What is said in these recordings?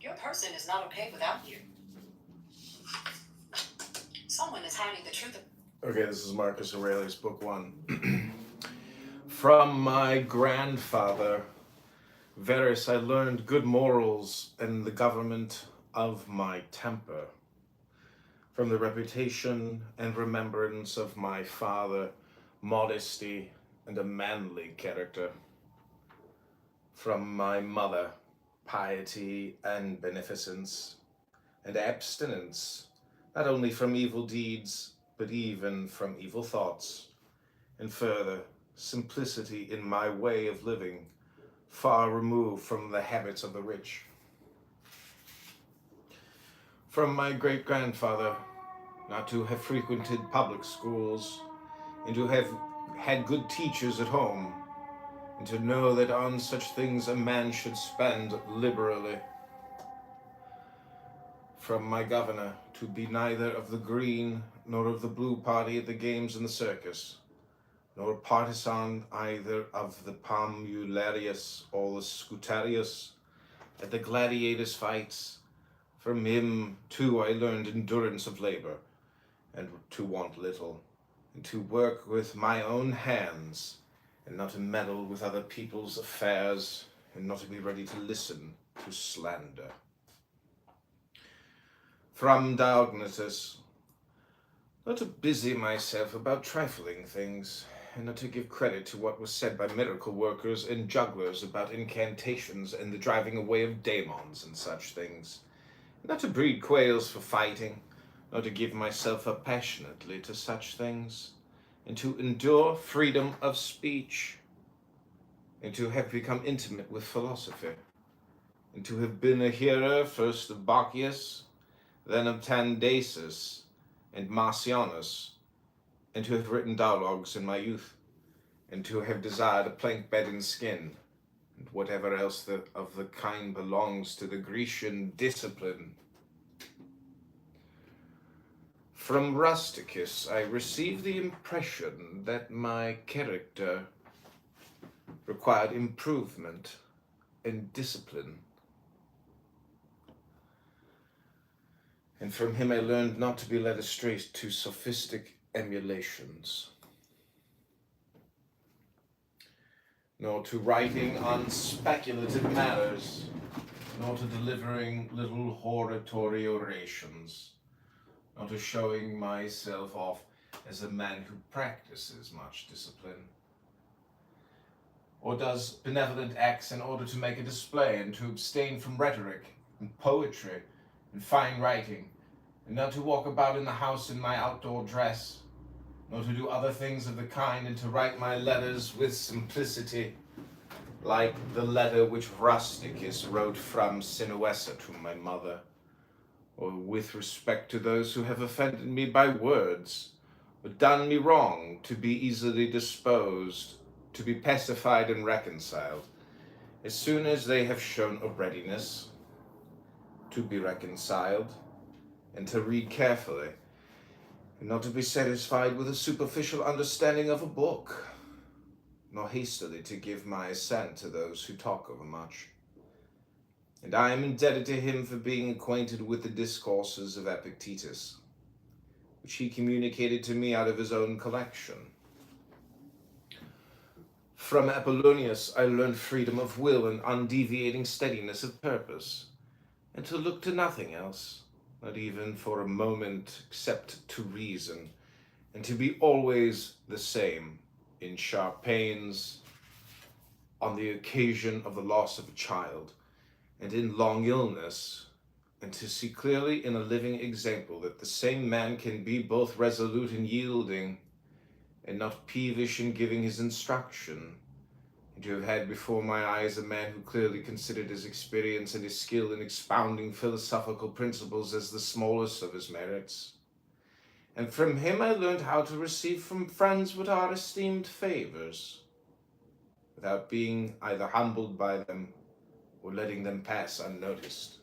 Your person is not okay without you. Someone is hiding the truth. Okay, this is Marcus Aurelius, Book 1. From my grandfather, Verus, I learned good morals and the government of my temper. From the reputation and remembrance of my father, modesty and a manly character. From my mother, piety and beneficence, and abstinence, not only from evil deeds, but even from evil thoughts, and further, simplicity in my way of living, far removed from the habits of the rich. From my great-grandfather, not to have frequented public schools, and to have had good teachers at home, and to know that on such things a man should spend liberally. From my governor, to be neither of the green nor of the blue party at the games and the circus, nor a partisan either of the Pomularius or the Scutarius at the gladiators' fights. From him, too, I learned endurance of labor, and to want little, and to work with my own hands, and not to meddle with other people's affairs, and not to be ready to listen to slander. From Diognetus, not to busy myself about trifling things, and not to give credit to what was said by miracle workers and jugglers about incantations and the driving away of daemons and such things, not to breed quails for fighting, not to give myself up passionately to such things, and to endure freedom of speech, and to have become intimate with philosophy, and to have been a hearer first of Bacchius, then of Tandasus, and Marcianus, and to have written dialogues in my youth, and to have desired a plank bed in skin, and whatever else of the kind belongs to the Grecian discipline. From Rusticus I received the impression that my character required improvement and discipline. And from him I learned not to be led astray to sophistic emulations, nor to writing on speculative matters, nor to delivering little hortatory orations, nor to showing myself off as a man who practices much discipline, or does benevolent acts in order to make a display, and to abstain from rhetoric and poetry and fine writing, and not to walk about in the house in my outdoor dress, nor to do other things of the kind, and to write my letters with simplicity, like the letter which Rusticus wrote from Sinuessa to my mother, or with respect to those who have offended me by words, or done me wrong, to be easily disposed, to be pacified and reconciled, as soon as they have shown a readiness to be reconciled, and to read carefully, and not to be satisfied with a superficial understanding of a book, nor hastily to give my assent to those who talk overmuch. And I am indebted to him for being acquainted with the discourses of Epictetus, which he communicated to me out of his own collection. From Apollonius I learned freedom of will and undeviating steadiness of purpose, and to look to nothing else, not even for a moment, except to reason, and to be always the same in sharp pains, on the occasion of the loss of a child, and in long illness, and to see clearly in a living example that the same man can be both resolute and yielding, and not peevish in giving his instruction, and to have had before my eyes a man who clearly considered his experience and his skill in expounding philosophical principles as the smallest of his merits. And from him I learned how to receive from friends what are esteemed favors, without being either humbled by them or letting them pass unnoticed.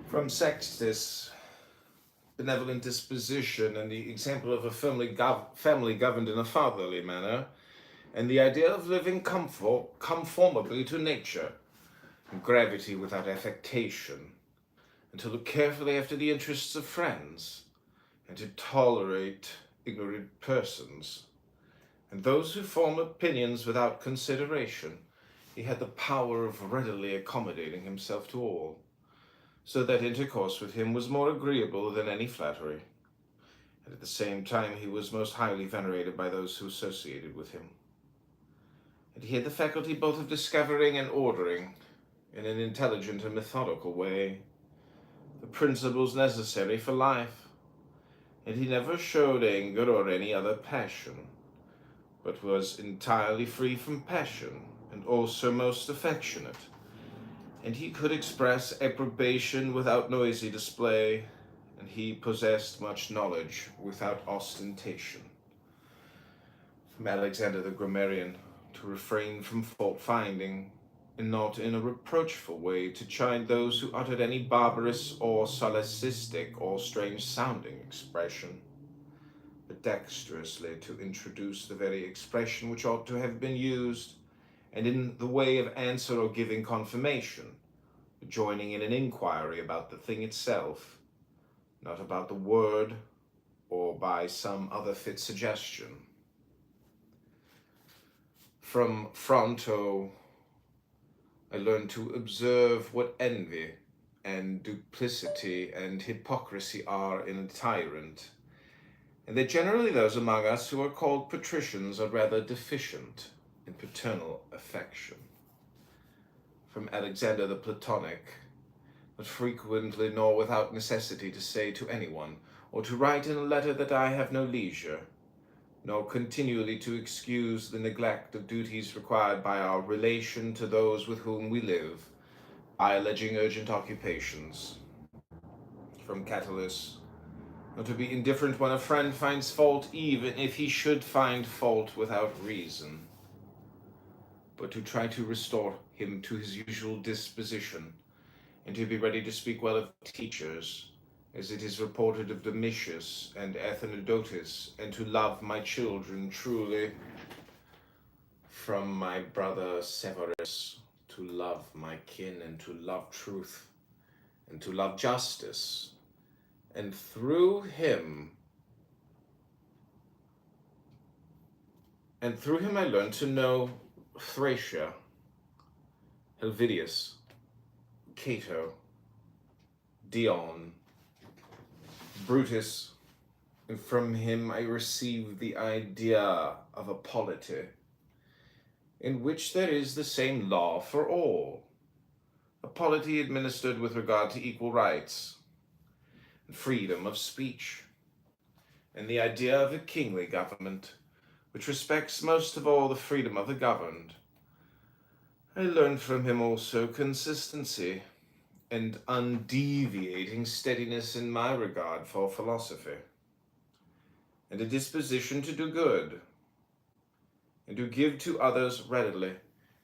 From Sextus, benevolent disposition and the example of a family governed in a fatherly manner, and the idea of living conformably to nature, and gravity without affectation, and to look carefully after the interests of friends, and to tolerate ignorant persons, and those who form opinions without consideration. He had the power of readily accommodating himself to all, so that intercourse with him was more agreeable than any flattery, and at the same time he was most highly venerated by those who associated with him. And he had the faculty both of discovering and ordering, in an intelligent and methodical way, the principles necessary for life, and he never showed anger or any other passion, but was entirely free from passion, and also most affectionate, and he could express approbation without noisy display, and he possessed much knowledge without ostentation. From Alexander the Grammarian, to refrain from fault-finding, and not in a reproachful way to chide those who uttered any barbarous or solecistic or strange-sounding expression, but dexterously to introduce the very expression which ought to have been used, and in the way of answer or giving confirmation, joining in an inquiry about the thing itself, not about the word or by some other fit suggestion. From Fronto, I learned to observe what envy and duplicity and hypocrisy are in a tyrant, and that generally those among us who are called patricians are rather deficient in paternal affection. From Alexander the Platonic, but frequently nor without necessity to say to anyone, or to write in a letter that I have no leisure, nor continually to excuse the neglect of duties required by our relation to those with whom we live, by alleging urgent occupations. From Catullus, not to be indifferent when a friend finds fault, even if he should find fault without reason, but to try to restore him to his usual disposition, and to be ready to speak well of teachers, as it is reported of Domitius and Athenodotus, and to love my children truly. From my brother Severus, to love my kin, and to love truth, and to love justice, and through him I learned to know Thracia, Helvidius, Cato, Dion, Brutus, and from him I received the idea of a polity, in which there is the same law for all, a polity administered with regard to equal rights, and freedom of speech, and the idea of a kingly government, which respects most of all the freedom of the governed. I learned from him also consistency, and undeviating steadiness in my regard for philosophy, and a disposition to do good, and to give to others readily,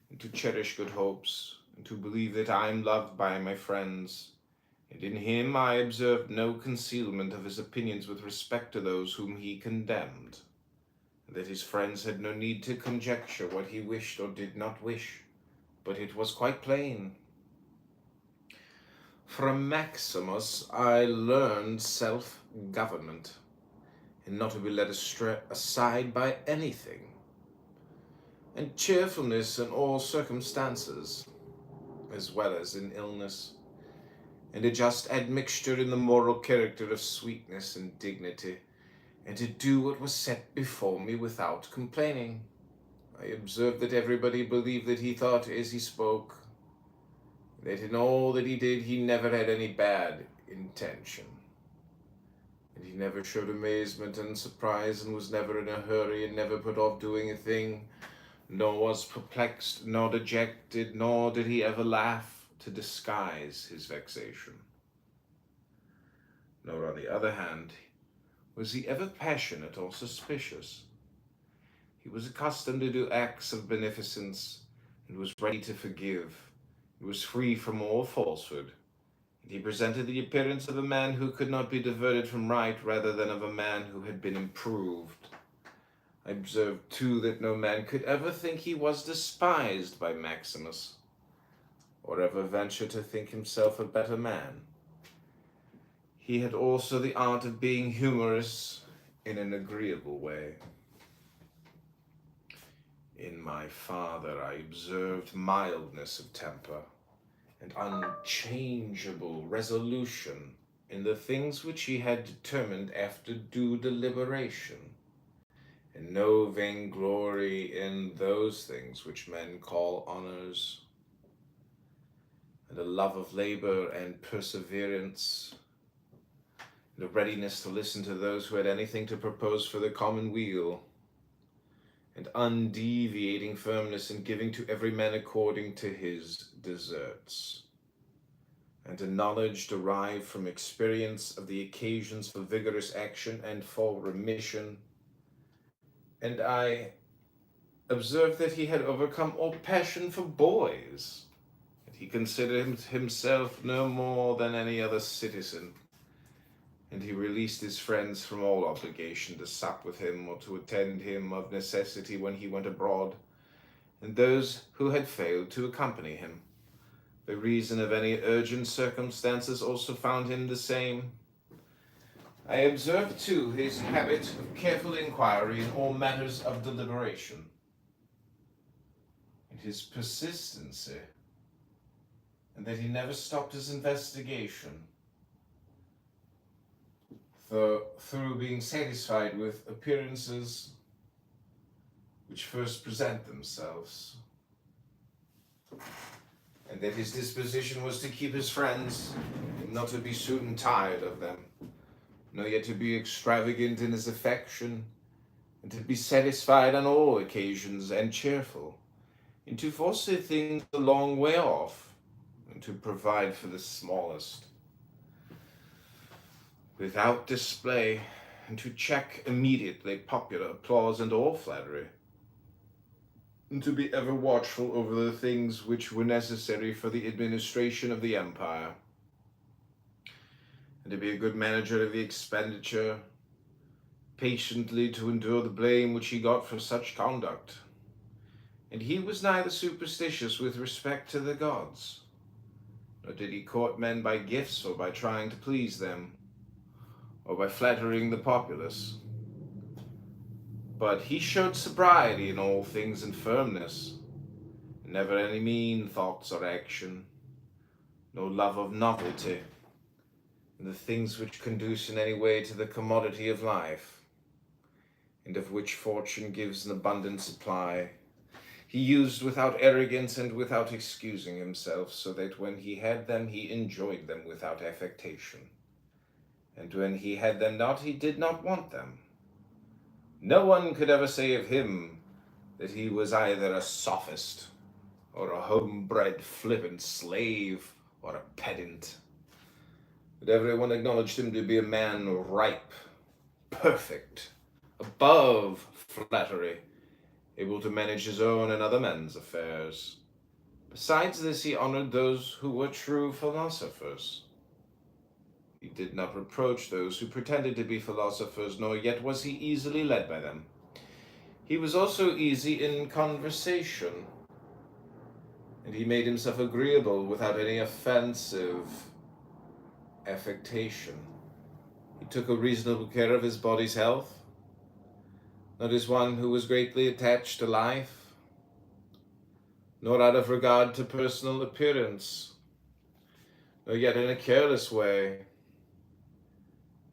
and to cherish good hopes, and to believe that I am loved by my friends, and in him I observed no concealment of his opinions with respect to those whom he condemned, and that his friends had no need to conjecture what he wished or did not wish, but it was quite plain. From Maximus I learned self-government, and not to be led aside by anything, and cheerfulness in all circumstances, as well as in illness, and a just admixture in the moral character of sweetness and dignity, and to do what was set before me without complaining. I observed that everybody believed that he thought as he spoke, that in all that he did he never had any bad intention, and he never showed amazement and surprise, and was never in a hurry, and never put off doing a thing, nor was perplexed, nor dejected, nor did he ever laugh to disguise his vexation. Nor, on the other hand, was he ever passionate or suspicious. He was accustomed to do acts of beneficence, and was ready to forgive. He was free from all falsehood, and he presented the appearance of a man who could not be diverted from right, rather than of a man who had been improved. I observed, too, that no man could ever think he was despised by Maximus, or ever venture to think himself a better man. He had also the art of being humorous in an agreeable way. In my father I observed mildness of temper, and unchangeable resolution in the things which he had determined after due deliberation, and no vainglory in those things which men call honors, and a love of labor and perseverance, and a readiness to listen to those who had anything to propose for the common weal, and undeviating firmness in giving to every man according to his deserts, and a knowledge derived from experience of the occasions for vigorous action and for remission. And I observed that he had overcome all passion for boys, and he considered himself no more than any other citizen, and he released his friends from all obligation to sup with him or to attend him of necessity when he went abroad, and those who had failed to accompany him, by reason of any urgent circumstances, also found him the same. I observed, too, his habit of careful inquiry in all matters of deliberation, his persistency, and that he never stopped his investigation, through being satisfied with appearances which first present themselves, and that his disposition was to keep his friends, not to be soon tired of them, nor yet to be extravagant in his affection, and to be satisfied on all occasions and cheerful, and to foresee things a long way off, and to provide for the smallest, without display, and to check immediately popular applause and all flattery, and to be ever watchful over the things which were necessary for the administration of the empire, and to be a good manager of the expenditure, patiently to endure the blame which he got for such conduct. And he was neither superstitious with respect to the gods, nor did he court men by gifts or by trying to please them, or by flattering the populace. But he showed sobriety in all things and firmness, never any mean thoughts or action, no love of novelty, and the things which conduce in any way to the commodity of life, and of which fortune gives an abundant supply, he used without arrogance and without excusing himself, so that when he had them, he enjoyed them without affectation, and when he had them not, he did not want them. No one could ever say of him that he was either a sophist, or a homebred flippant slave, or a pedant. But everyone acknowledged him to be a man ripe, perfect, above flattery, able to manage his own and other men's affairs. Besides this, he honored those who were true philosophers. He did not reproach those who pretended to be philosophers, nor yet was he easily led by them. He was also easy in conversation, and he made himself agreeable without any offensive affectation. He took a reasonable care of his body's health, not as one who was greatly attached to life, nor out of regard to personal appearance, nor yet in a careless way,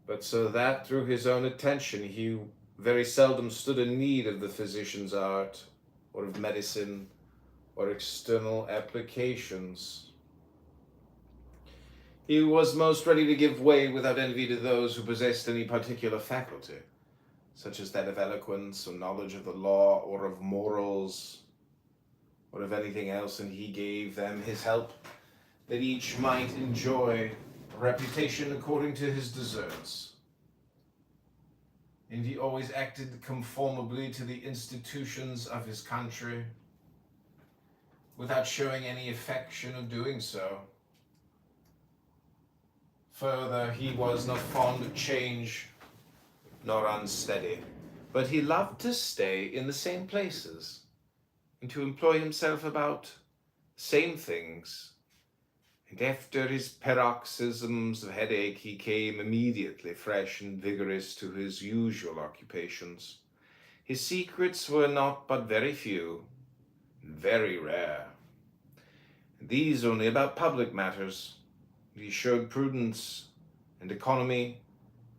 but so that through his own attention he very seldom stood in need of the physician's art, or of medicine, or external applications. He was most ready to give way without envy to those who possessed any particular faculty, such as that of eloquence, or knowledge of the law, or of morals, or of anything else, and he gave them his help, that each might enjoy a reputation according to his deserts. And he always acted conformably to the institutions of his country, without showing any affection of doing so. Further, he was not fond of change, nor unsteady, but he loved to stay in the same places, and to employ himself about the same things. And after his paroxysms of headache, he came immediately fresh and vigorous to his usual occupations. His secrets were not but very few, and very rare, and these only about public matters. He showed prudence and economy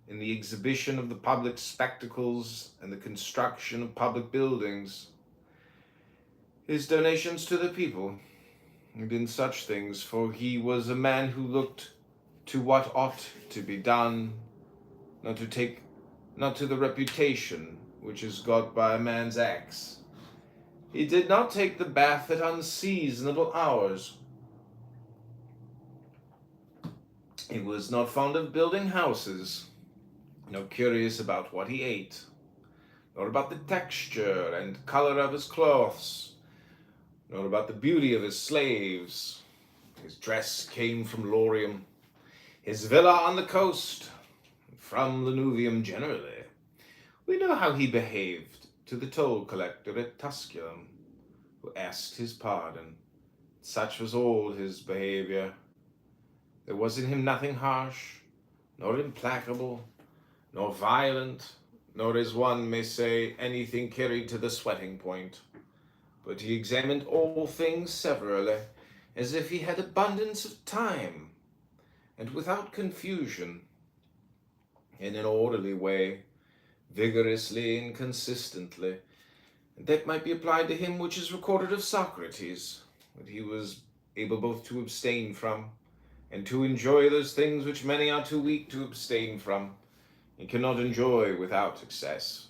in the exhibition of the public spectacles and the construction of public buildings, his donations to the people, and in such things, for he was a man who looked to what ought to be done, not to the reputation which is got by a man's acts. He did not take the bath at unseasonable hours. He was not fond of building houses, nor curious about what he ate, nor about the texture and color of his clothes, nor about the beauty of his slaves. His dress came from Lorium, his villa on the coast, from Lanuvium generally. We know how he behaved to the toll collector at Tusculum, who asked his pardon. Such was all his behavior. There was in him nothing harsh, nor implacable, nor violent, nor, as one may say, anything carried to the sweating point. but he examined all things severally, as if he had abundance of time, and without confusion, in an orderly way, vigorously and consistently. And that might be applied to him which is recorded of Socrates, that he was able both to abstain from, and to enjoy those things which many are too weak to abstain from, and cannot enjoy without excess,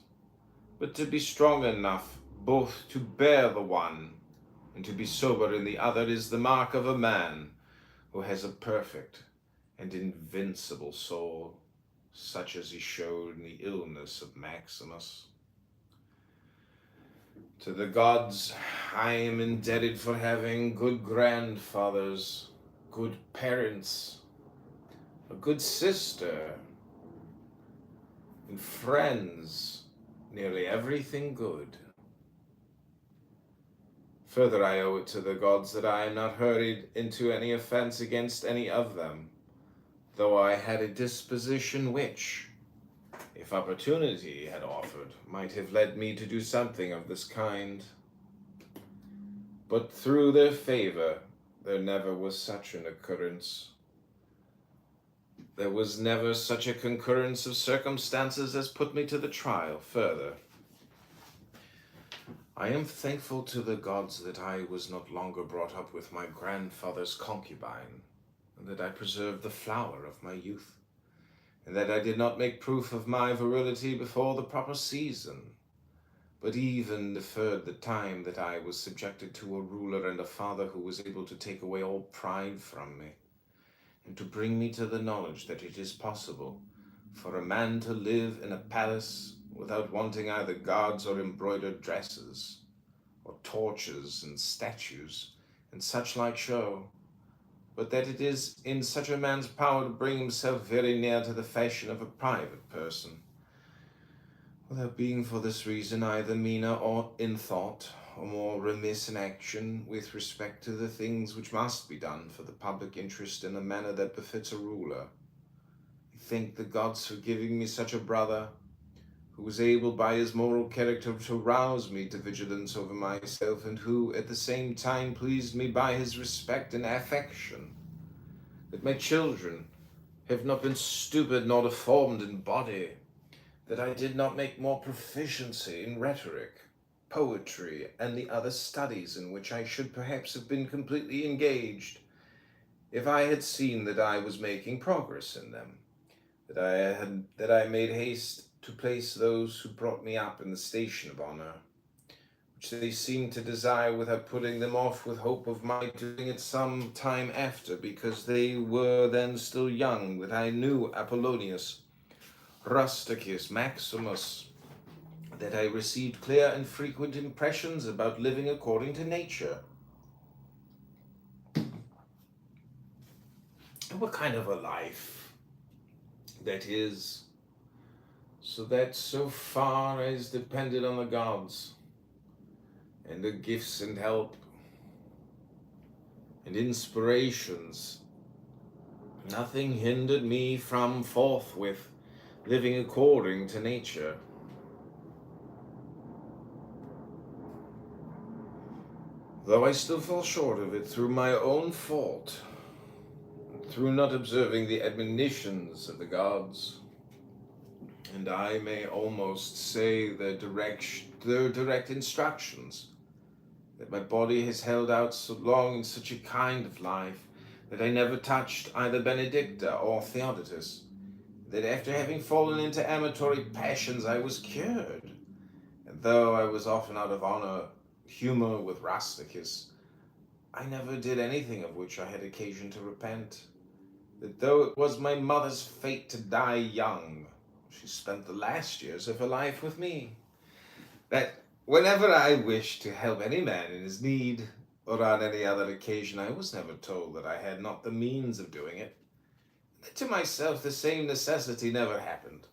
but to be strong enough both to bear the one and to be sober in the other is the mark of a man who has a perfect and invincible soul, such as he showed in the illness of Maximus. To the gods I am indebted for having good grandfathers, good parents, a good sister, and friends, nearly everything good. Further, I owe it to the gods that I am not hurried into any offense against any of them, though I had a disposition which, if opportunity had offered, might have led me to do something of this kind. But through their favor, there never was such an occurrence. There was never such a concurrence of circumstances as put me to the trial. Further, I am thankful to the gods that I was not longer brought up with my grandfather's concubine, and that I preserved the flower of my youth, and that I did not make proof of my virility before the proper season, but even deferred the time that I was subjected to a ruler and a father who was able to take away all pride from me, and to bring me to the knowledge that it is possible for a man to live in a palace without wanting either guards or embroidered dresses, or torches and statues, and such like show, but that it is in such a man's power to bring himself very near to the fashion of a private person, without being for this reason either meaner or in thought, or more remiss in action with respect to the things which must be done for the public interest in a manner that befits a ruler. I thank the gods for giving me such a brother, who was able by his moral character to rouse me to vigilance over myself, and who at the same time pleased me by his respect and affection, that my children have not been stupid nor deformed in body, that I did not make more proficiency in rhetoric, poetry, and the other studies in which I should perhaps have been completely engaged, if I had seen that I was making progress in them, that I made haste to place those who brought me up in the station of honor, which they seemed to desire without putting them off with hope of my doing it some time after, because they were then still young, that I knew Apollonius, Rusticus, Maximus, that I received clear and frequent impressions about living according to nature. And what kind of a life that is, so that so far as depended on the gods, and the gifts and help and inspirations, nothing hindered me from forthwith living according to nature. Though I still fall short of it through my own fault, through not observing the admonitions of the gods, and I may almost say their direct instructions, that my body has held out so long in such a kind of life, that I never touched either Benedicta or Theodotus, that after having fallen into amatory passions I was cured, and though I was often out of humor with Rusticus, I never did anything of which I had occasion to repent, that though it was my mother's fate to die young, she spent the last years of her life with me, that whenever I wished to help any man in his need, or on any other occasion, I was never told that I had not the means of doing it, that to myself the same necessity never happened,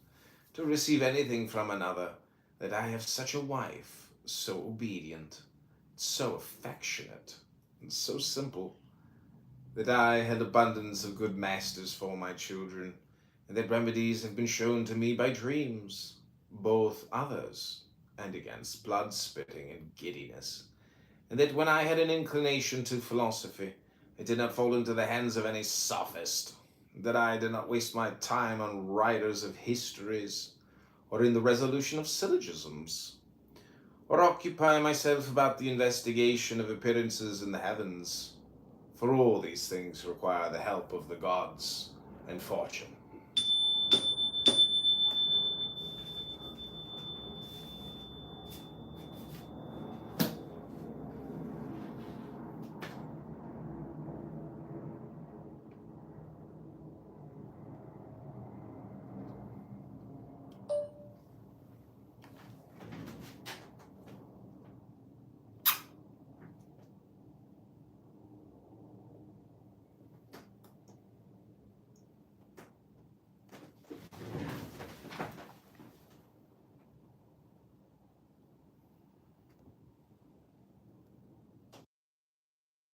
to receive anything from another, that I have such a wife, so obedient, so affectionate, and so simple, that I had abundance of good masters for my children, and that remedies have been shown to me by dreams, both others, and against blood spitting and giddiness, and that when I had an inclination to philosophy, it did not fall into the hands of any sophist, that I did not waste my time on writers of histories, or in the resolution of syllogisms, or occupy myself about the investigation of appearances in the heavens, for all these things require the help of the gods and fortune.